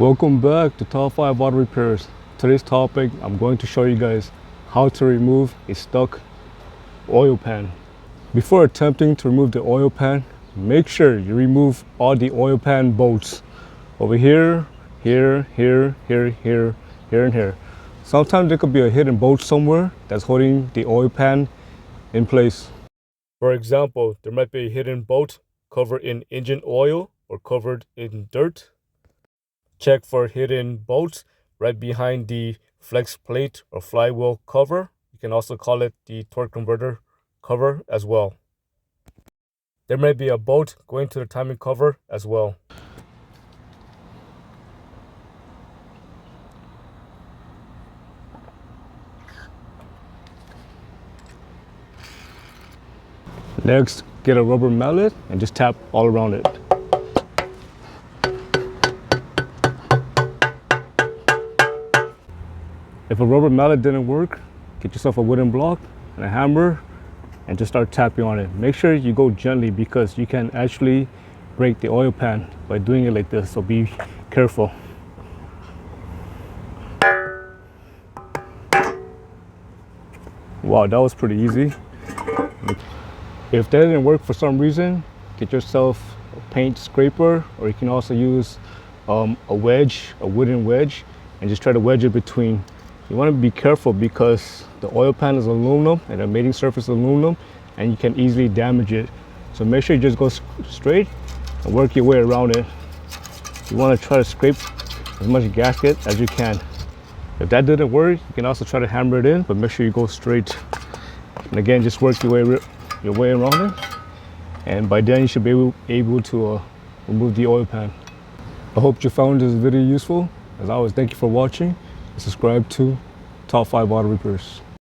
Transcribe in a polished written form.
Welcome back to Top 5 Auto Repairs. Today's topic, I'm going to show you guys how to remove a stuck oil pan. Before attempting to remove the oil pan, make sure you remove all the oil pan bolts over here, here, here, here, here, here, and here. Sometimes there could be a hidden bolt somewhere that's holding the oil pan in place. For example, there might be a hidden bolt covered in engine oil or covered in dirt. Check for hidden bolts right behind the flex plate or flywheel cover. You can also call it the torque converter cover as well. There may be a bolt going to the timing cover as well. Next, get a rubber mallet and just tap all around it. If a rubber mallet didn't work, get yourself a wooden block and a hammer and just start tapping on it. Make sure you go gently because you can actually break the oil pan by doing it like this, so be careful. Wow, that was pretty easy. If that didn't work for some reason, get yourself a paint scraper, or you can also use a wedge, a wooden wedge, and just try to wedge it between. You want to be careful because the oil pan is aluminum and the mating surface is aluminum, and you can easily damage it. So make sure you just go straight and work your way around it. You want to try to scrape as much gasket as you can. If that didn't work, you can also try to hammer it in, but make sure you go straight. And again, just work your way around it, and by then you should be able to remove the oil pan. I hope you found this video useful. As always, thank you for watching. Subscribe to Top 5 Auto Repairs.